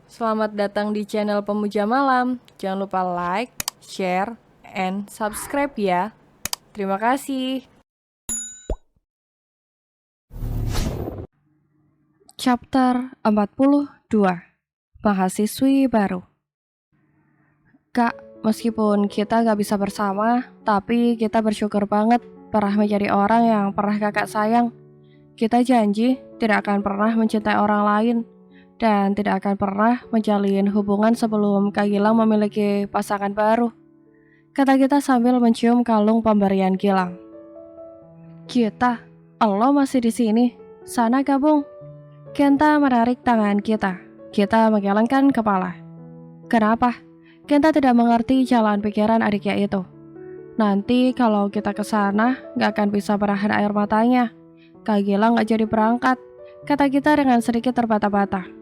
Selamat datang di channel Pemuja Malam. Jangan lupa like, share, and subscribe ya. Terima kasih. Chapter 42. Mahasiswi baru. Kak, meskipun kita gak bisa bersama, tapi kita bersyukur banget pernah menjadi orang yang pernah kakak sayang. Kita janji tidak akan pernah mencintai orang lain dan tidak akan pernah menjalin hubungan sebelum Kak Gilang memiliki pasangan baru, kata kita sambil mencium kalung pemberian Gilang. Kita, Allah masih di sini, sana gabung. Kenta menarik tangan kita. Kita menggelengkan kepala. Kenapa? Kenta tidak mengerti jalan pikiran adiknya itu. Nanti kalau kita ke sana, gak akan bisa menahan air matanya. Kak Gilang gak jadi berangkat, kata kita dengan sedikit terbata-bata.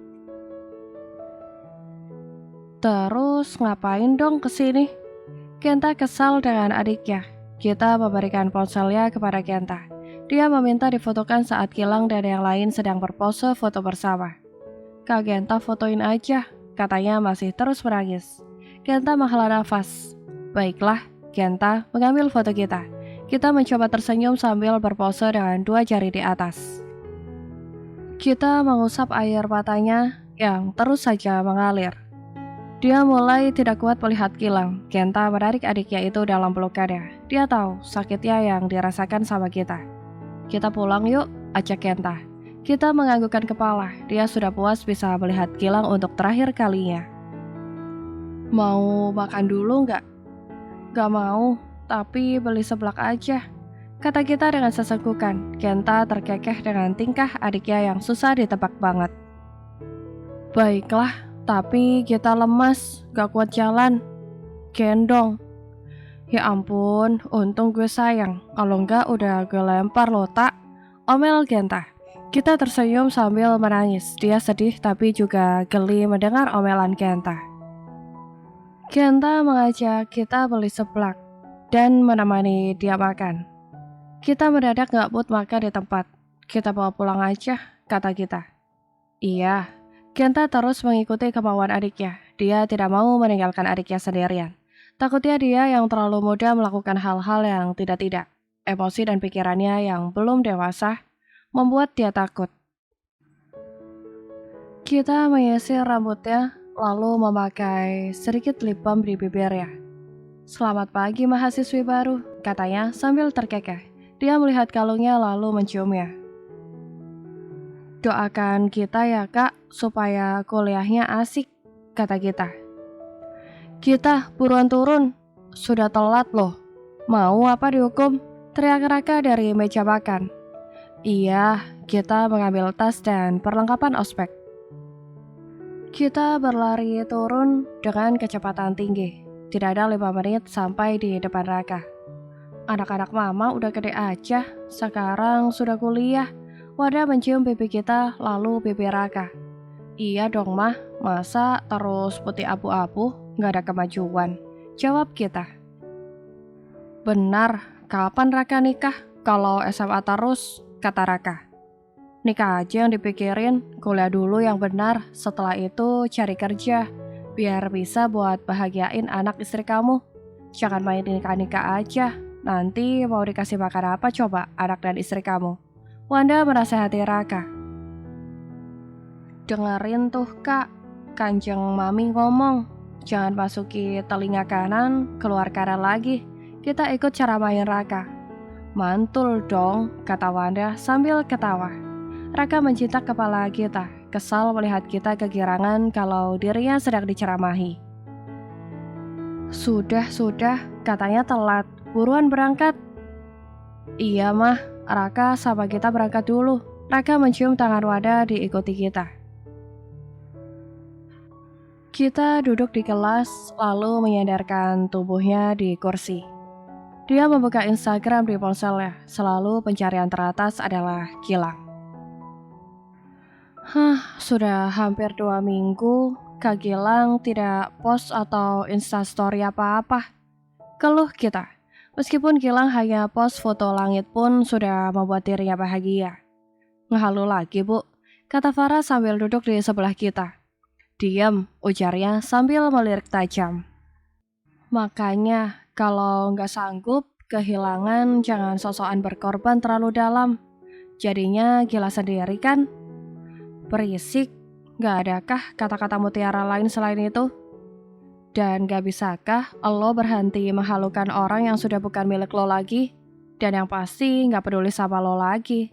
Terus ngapain dong kesini? Kenta kesal dengan adiknya. Kita memberikan ponselnya kepada Kenta. Dia meminta difotokan saat Gilang dan yang lain sedang berpose foto bersama. Kak Kenta fotoin aja, katanya masih terus menangis. Kenta menghela nafas. Baiklah, Kenta mengambil foto kita. Kita mencoba tersenyum sambil berpose dengan dua jari di atas. Kita mengusap air matanya yang terus saja mengalir. Dia mulai tidak kuat melihat Gilang. Kenta menarik adiknya itu dalam pelukannya. Dia tahu sakitnya yang dirasakan sama kita. Kita pulang yuk, ajak Kenta. Kita menganggukkan kepala. Dia sudah puas bisa melihat Gilang untuk terakhir kalinya. Mau makan dulu nggak? Gak mau, tapi beli seblak aja, kata kita dengan sesenggukan. Kenta terkekeh dengan tingkah adiknya yang susah ditebak banget. Baiklah, tapi kita lemas, gak kuat jalan. Gendong. Ya ampun, untung gue sayang. Kalau enggak udah gue lempar lo tak. Omel Kenta. Kita tersenyum sambil menangis. Dia sedih tapi juga geli mendengar omelan Kenta. Kenta mengajak kita beli seblak dan menemani dia makan. Kita mendadak gak mood makan di tempat. Kita bawa pulang aja, kata kita. Iya. Kenta terus mengikuti kemauan adiknya. Dia tidak mau meninggalkan adiknya sendirian. Takutnya dia yang terlalu muda melakukan hal-hal yang tidak-tidak. Emosi dan pikirannya yang belum dewasa membuat dia takut. Kita menyisir rambutnya, lalu memakai sedikit lip balm di bibirnya. Selamat pagi mahasiswi baru, katanya sambil terkekeh. Dia melihat kalungnya lalu menciumnya. Doakan kita ya kak, supaya kuliahnya asik, kata kita. Kita buruan turun, sudah telat loh. Mau apa dihukum? Teriak Raka dari meja makan. Iya, kita mengambil tas dan perlengkapan ospek. Kita berlari turun dengan kecepatan tinggi. Tidak ada 5 menit sampai di depan Raka. Anak-anak mama udah gede aja, sekarang sudah kuliah. Wadah mencium pipi kita lalu pipi Raka. Iya dong mah, masa terus putih abu-abu, gak ada kemajuan, jawab kita. Benar, kapan Raka nikah? Kalau SMA terus, kata Raka. Nikah aja yang dipikirin, kuliah dulu yang benar, setelah itu cari kerja, biar bisa buat bahagiain anak istri kamu. Jangan main nikah-nikah aja, nanti mau dikasih makan apa coba anak dan istri kamu? Wanda menasehati Raka. Dengerin tuh kak, Kanjeng Mami ngomong, jangan masuki telinga kanan, keluar kanan lagi. Kita ikut cara main Raka. Mantul dong, kata Wanda sambil ketawa. Raka mencitak kepala kita, kesal melihat kita kegirangan kalau dirinya sedang diceramahi. Sudah, katanya telat, buruan berangkat. Iya mah, Raka sama kita berangkat dulu. Raka mencium tangan Wanda diikuti kita. Kita duduk di kelas, lalu menyandarkan tubuhnya di kursi. Dia membuka Instagram di ponselnya, selalu pencarian teratas adalah Gilang. Sudah hampir 2 minggu, Kak Gilang tidak post atau instastory apa-apa. Keluh kita. Meskipun Gilang hanya post foto langit pun sudah membuat dirinya bahagia. Ngehalu lagi bu, kata Farah sambil duduk di sebelah kita. Diam, ujarnya sambil melirik tajam. Makanya, kalau nggak sanggup, kehilangan jangan sosokan berkorban terlalu dalam. Jadinya gila sendiri kan? Berisik, nggak adakah kata-kata mutiara lain selain itu? Dan gak bisakah lo berhenti menghalukan orang yang sudah bukan milik lo lagi? Dan yang pasti gak peduli sama lo lagi.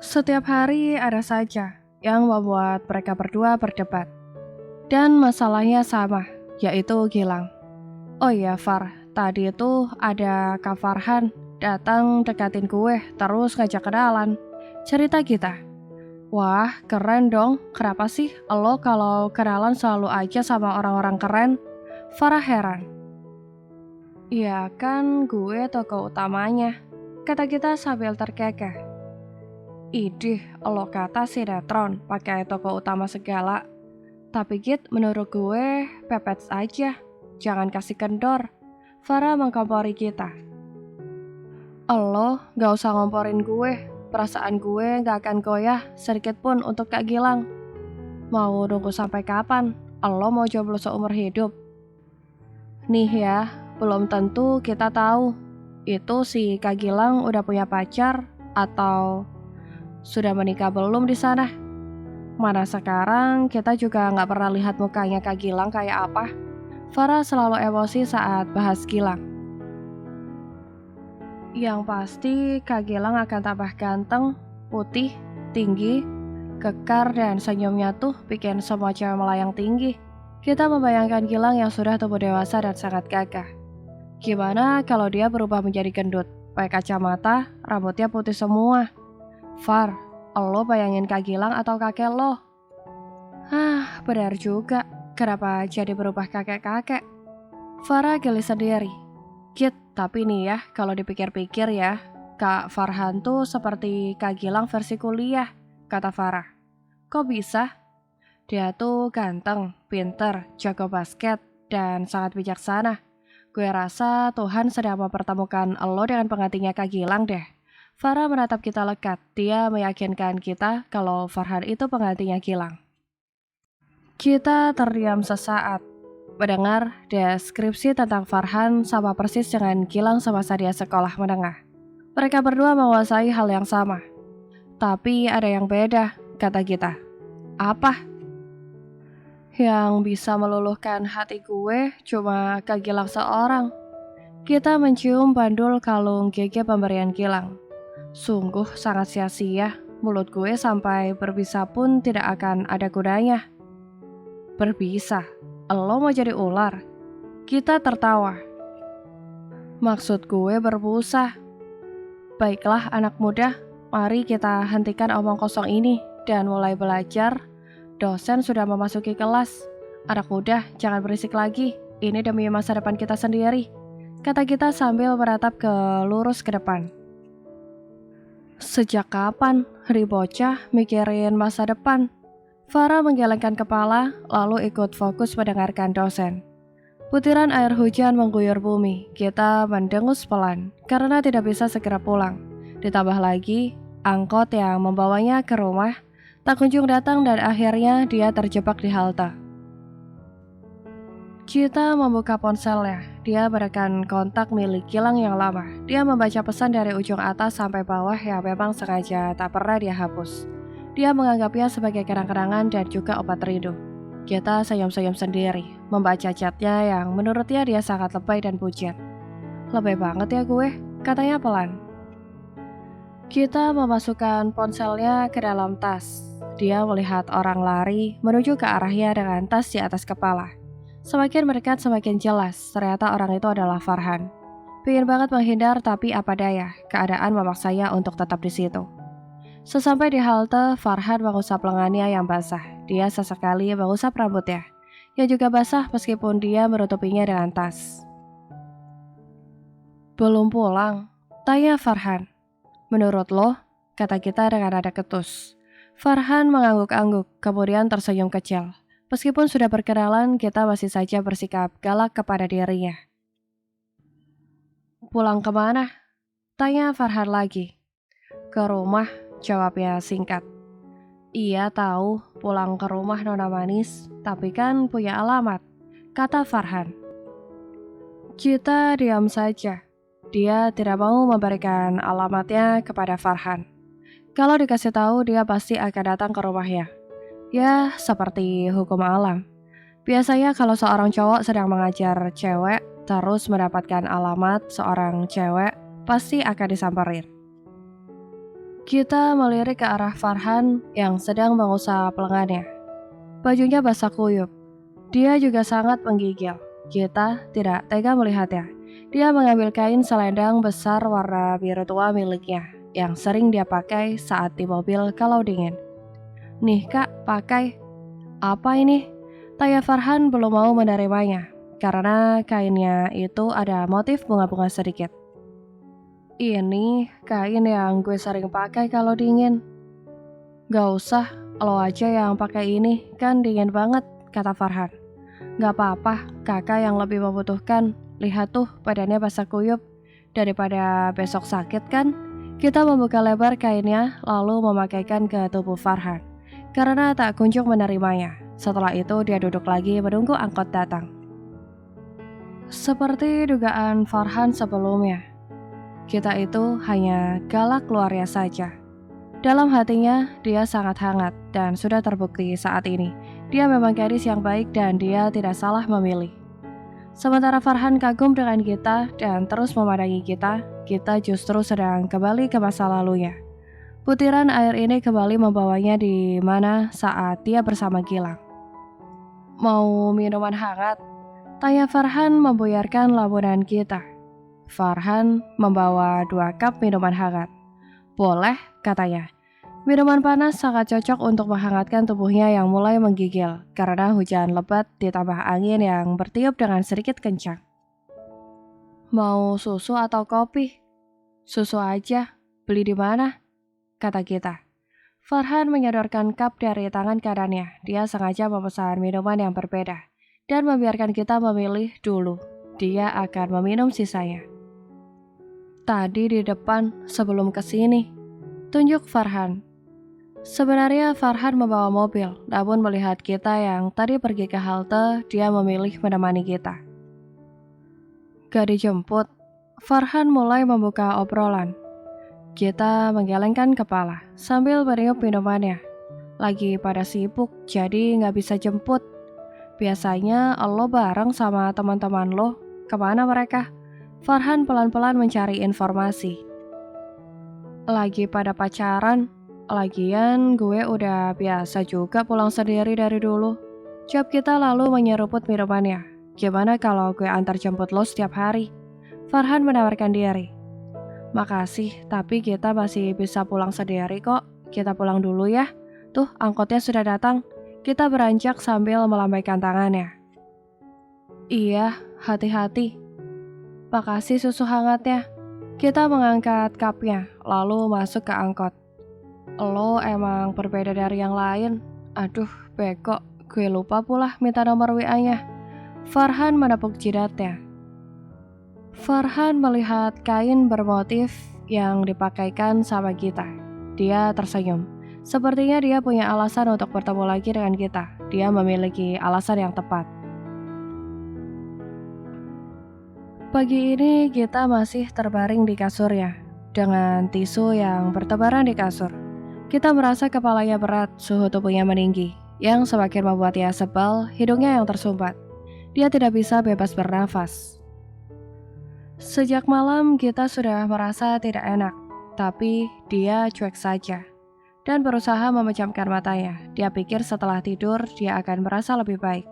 Setiap hari ada saja yang membuat mereka berdua berdebat. Dan masalahnya sama, yaitu Gilang. Oh iya Far, tadi itu ada Kak Farhan datang dekatin gue terus ngajak kenalan. Cerita kita. Wah, keren dong. Kenapa sih lo kalau kenalan selalu aja sama orang-orang keren? Farah heran. Iya kan gue tokoh utamanya, kata kita sambil terkekeh. Idih, lo kata sinetron pakai tokoh utama segala. Tapi Git, menurut gue pepet aja. Jangan kasih kendor. Farah mengkompori kita. Lo gak usah ngomporin gue. Perasaan gue gak akan goyah sedikit pun untuk Kak Gilang. Mau nunggu sampai kapan? Lo mau jomblo seumur hidup? Nih ya, belum tentu kita tahu. Itu si Kak Gilang udah punya pacar atau sudah menikah belum di sana? Mana sekarang kita juga gak pernah lihat mukanya Kak Gilang kayak apa. Farah selalu emosi saat bahas Gilang. Yang pasti Kak Gilang akan tambah ganteng, putih, tinggi, kekar dan senyumnya tuh bikin semua cewek melayang tinggi. Kita membayangkan Gilang yang sudah tumbuh dewasa dan sangat gagah. Gimana kalau dia berubah menjadi gendut, pakai kacamata, rambutnya putih semua? Far, lo bayangin Kak Gilang atau kakek lo? Benar juga. Kenapa jadi berubah kakek-kakek? Farah geli sendiri. Kit, tapi nih ya, kalau dipikir-pikir ya, Kak Farhan tuh seperti Kak Gilang versi kuliah, kata Farah. Kok bisa? Dia tuh ganteng, pinter, jago basket, dan sangat bijaksana. Gue rasa Tuhan sedang mempertemukan lo dengan penggantinya Kak Gilang deh. Farah menatap kita lekat, dia meyakinkan kita kalau Farhan itu penggantinya Gilang. Kita terdiam sesaat. Mendengar deskripsi tentang Farhan sama persis dengan Gilang semasa dia sekolah menengah. Mereka berdua menguasai hal yang sama. Tapi ada yang beda, kata kita. Apa? Yang bisa meluluhkan hati gue cuma Kak Gilang seorang. Kita mencium bandul kalung GG pemberian Gilang. Sungguh sangat sia-sia, mulut gue sampai berbisa pun tidak akan ada gunanya. Berbisa? Lo mau jadi ular? Kita tertawa. Maksud gue berbusa. Baiklah anak muda, mari kita hentikan omong kosong ini dan mulai belajar. Dosen sudah memasuki kelas. Anak muda, jangan berisik lagi. Ini demi masa depan kita sendiri, kata kita sambil meratap lurus ke depan. Sejak kapan hari bocah mikirin masa depan? Farah menggelengkan kepala, lalu ikut fokus mendengarkan dosen. Butiran air hujan mengguyur bumi. Kita mendengus pelan, karena tidak bisa segera pulang. Ditambah lagi, angkot yang membawanya ke rumah tak kunjung datang dan akhirnya dia terjebak di halte. Kita membuka ponselnya. Dia menekan kontak milik Gilang yang lama. Dia membaca pesan dari ujung atas sampai bawah yang memang sengaja tak pernah dia hapus. Dia menganggapnya sebagai kenang-kenangan dan juga obat rindu. Kita senyum-senyum sendiri, membaca chatnya yang menurutnya dia sangat lebay dan bucin. Lebay banget ya gue, katanya pelan. Kita memasukkan ponselnya ke dalam tas. Dia melihat orang lari menuju ke arahnya dengan tas di atas kepala. Semakin mendekat semakin jelas, ternyata orang itu adalah Farhan. Pingin banget menghindar tapi apa daya, keadaan memaksanya untuk tetap di situ. Sesampai di halte, Farhan mengusap lengannya yang basah. Dia sesekali mengusap rambutnya, yang juga basah meskipun dia menutupinya dengan tas. Belum pulang? Tanya Farhan. Menurut lo? Kata kita dengan nada ketus. Farhan mengangguk-angguk, kemudian tersenyum kecil. Meskipun sudah berkenalan, kita masih saja bersikap galak kepada dirinya. Pulang kemana? Tanya Farhan lagi. Ke rumah, jawabnya singkat. Iya tahu pulang ke rumah Nona Manis, tapi kan punya alamat, kata Farhan. Kita diam saja. Dia tidak mau memberikan alamatnya kepada Farhan. Kalau dikasih tahu, dia pasti akan datang ke rumahnya. Ya, seperti hukum alam. Biasanya kalau seorang cowok sedang mengajar cewek, terus mendapatkan alamat seorang cewek, pasti akan disamperin. Kita melirik ke arah Farhan yang sedang mengusap lengannya. Bajunya basah kuyup. Dia juga sangat menggigil. Kita tidak tega melihatnya. Dia mengambil kain selendang besar warna biru tua miliknya, yang sering dia pakai saat di mobil kalau dingin. Nih kak, pakai. Apa ini? Tanya Farhan belum mau menerimanya, karena kainnya itu ada motif bunga-bunga sedikit. Ini kain yang gue sering pakai kalau dingin. Gak usah, lo aja yang pakai ini, kan dingin banget, kata Farhan. Gak apa-apa, kakak yang lebih membutuhkan. Lihat tuh, badannya basah kuyup. Daripada besok sakit kan? Kita membuka lebar kainnya, lalu memakaikan ke tubuh Farhan. Karena tak kunjung menerimanya. Setelah itu dia duduk lagi menunggu angkot datang. Seperti dugaan Farhan sebelumnya, kita itu hanya galak keluarnya saja. Dalam hatinya, dia sangat hangat dan sudah terbukti saat ini. Dia memang gadis yang baik dan dia tidak salah memilih. Sementara Farhan kagum dengan kita dan terus memandangi kita justru sedang kembali ke masa lalunya. Butiran air ini kembali membawanya di mana saat dia bersama Gilang. Mau minuman hangat? Tanya Farhan membuyarkan lamunan kita. Farhan membawa 2 cup minuman hangat. Boleh, katanya. Minuman panas sangat cocok untuk menghangatkan tubuhnya yang mulai menggigil karena hujan lebat ditambah angin yang bertiup dengan sedikit kencang. Mau susu atau kopi? Susu aja. Beli di mana? Kata kita. Farhan menyodorkan cup dari tangan kanannya. Dia sengaja memesan minuman yang berbeda dan membiarkan kita memilih dulu. Dia akan meminum sisanya. Tadi di depan sebelum kesini, tunjuk Farhan. Sebenarnya Farhan membawa mobil, namun melihat kita yang tadi pergi ke halte, dia memilih menemani kita. Gak dijemput, Farhan mulai membuka obrolan. Kita menggelengkan kepala sambil meniup minumannya. Lagi pada sibuk, jadi gak bisa jemput. Biasanya lo bareng sama teman-teman lo, kemana mereka? Farhan pelan-pelan mencari informasi. Lagi pada pacaran. Lagian gue udah biasa juga pulang sendiri dari dulu. Jawab kita lalu menyeruput minumannya. Gimana kalau gue antar jemput lo setiap hari? Farhan menawarkan diri. Makasih, tapi kita masih bisa pulang sendiri kok. Kita pulang dulu ya. Tuh, angkotnya sudah datang. Kita beranjak sambil melambaikan tangannya. Iya, hati-hati. Makasih susu hangatnya. Kita mengangkat cupnya, lalu masuk ke angkot. Lo emang berbeda dari yang lain. Aduh, beko, gue lupa pula minta nomor WA-nya. Farhan menepuk jidatnya. Farhan melihat kain bermotif yang dipakaikan sama kita. Dia tersenyum. Sepertinya dia punya alasan untuk bertemu lagi dengan kita. Dia memiliki alasan yang tepat. Pagi ini kita masih terbaring di kasurnya, dengan tisu yang bertebaran di kasur. Kita merasa kepalanya berat, suhu tubuhnya meninggi, yang semakin membuat dia sebal, hidungnya yang tersumbat. Dia tidak bisa bebas bernafas. Sejak malam kita sudah merasa tidak enak, tapi dia cuek saja dan berusaha memejamkan matanya. Dia pikir setelah tidur dia akan merasa lebih baik.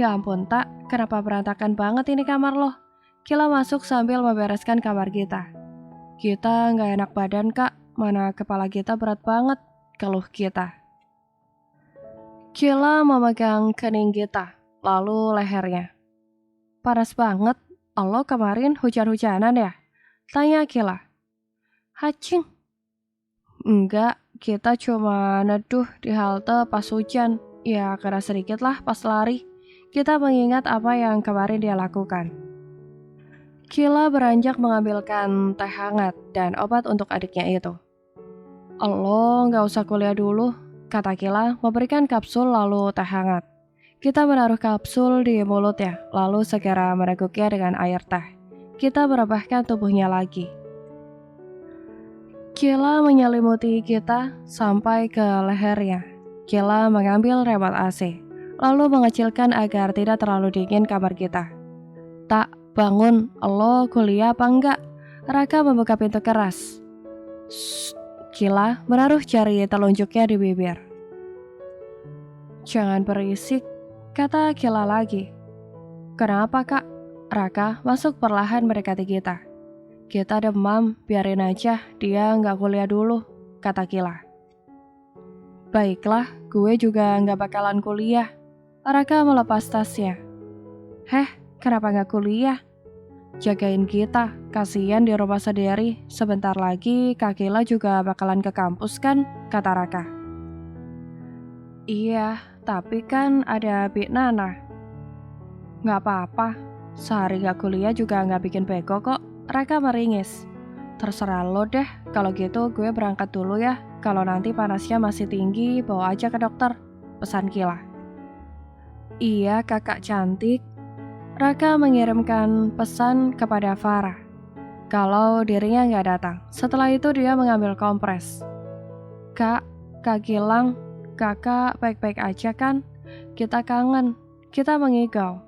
Ya ampun tak, kenapa berantakan banget ini kamar lo? Kila masuk sambil membereskan kamar kita. Kita nggak enak badan kak. Mana kepala kita berat banget, keluh kita. Kila memegang kening kita, lalu lehernya. Panas banget, lo kemarin hujan-hujanan ya? Tanya Kila. Hacing. Enggak, kita cuma neduh di halte pas hujan. Ya kena sedikit lah pas lari. Kita mengingat apa yang kemarin dia lakukan. Kila beranjak mengambilkan teh hangat dan obat untuk adiknya itu. Lo gak usah kuliah dulu, kata Kila memberikan kapsul lalu teh hangat. Kita menaruh kapsul di mulutnya, lalu segera meneguknya dengan air teh. Kita merebahkan tubuhnya lagi. Kila menyelimuti kita sampai ke lehernya. Kila mengambil remote AC, lalu mengecilkan agar tidak terlalu dingin kamar kita. Tak, bangun, lo kuliah apa enggak? Raka membuka pintu keras. Shh, Kila menaruh jari telunjuknya di bibir. Jangan berisik, kata Kila lagi. Kenapa kak? Raka masuk perlahan mendekati kita. Kita demam, biarin aja, dia nggak kuliah dulu, kata Kila. Baiklah, gue juga nggak bakalan kuliah. Raka melepas tasnya. Heh, kenapa nggak kuliah? Jagain kita, kasihan di rumah sendiri. Sebentar lagi Kak Kila juga bakalan ke kampus kan, kata Raka. Iya, tapi kan ada Bik Nana. Nggak apa-apa, sehari nggak kuliah juga nggak bikin bego kok, Raka meringis. Terserah lo deh, kalau gitu gue berangkat dulu ya. Kalau nanti panasnya masih tinggi, bawa aja ke dokter, pesan Kila. Iya kakak cantik. Raka mengirimkan pesan kepada Farah kalau dirinya nggak datang. Setelah itu dia mengambil kompres. Kak Gilang, kakak baik-baik aja kan? Kita kangen, kita mengigau.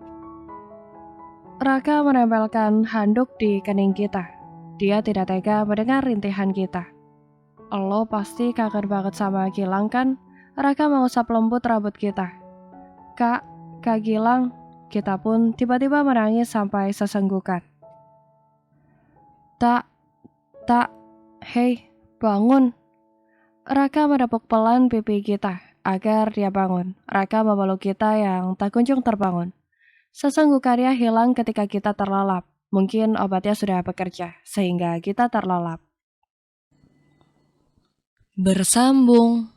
Raka menempelkan handuk di kening kita. Dia tidak tega mendengar rintihan kita. Lo pasti kangen banget sama Gilang kan? Raka mengusap lembut rambut kita. Kak Gilang, kita pun tiba-tiba menangis sampai sesenggukan. Tak, hei, bangun. Raka menepuk pelan pipi kita agar dia bangun. Raka memeluk kita yang tak kunjung terbangun. Sesenggukannya hilang ketika kita terlelap. Mungkin obatnya sudah bekerja, sehingga kita terlelap. Bersambung.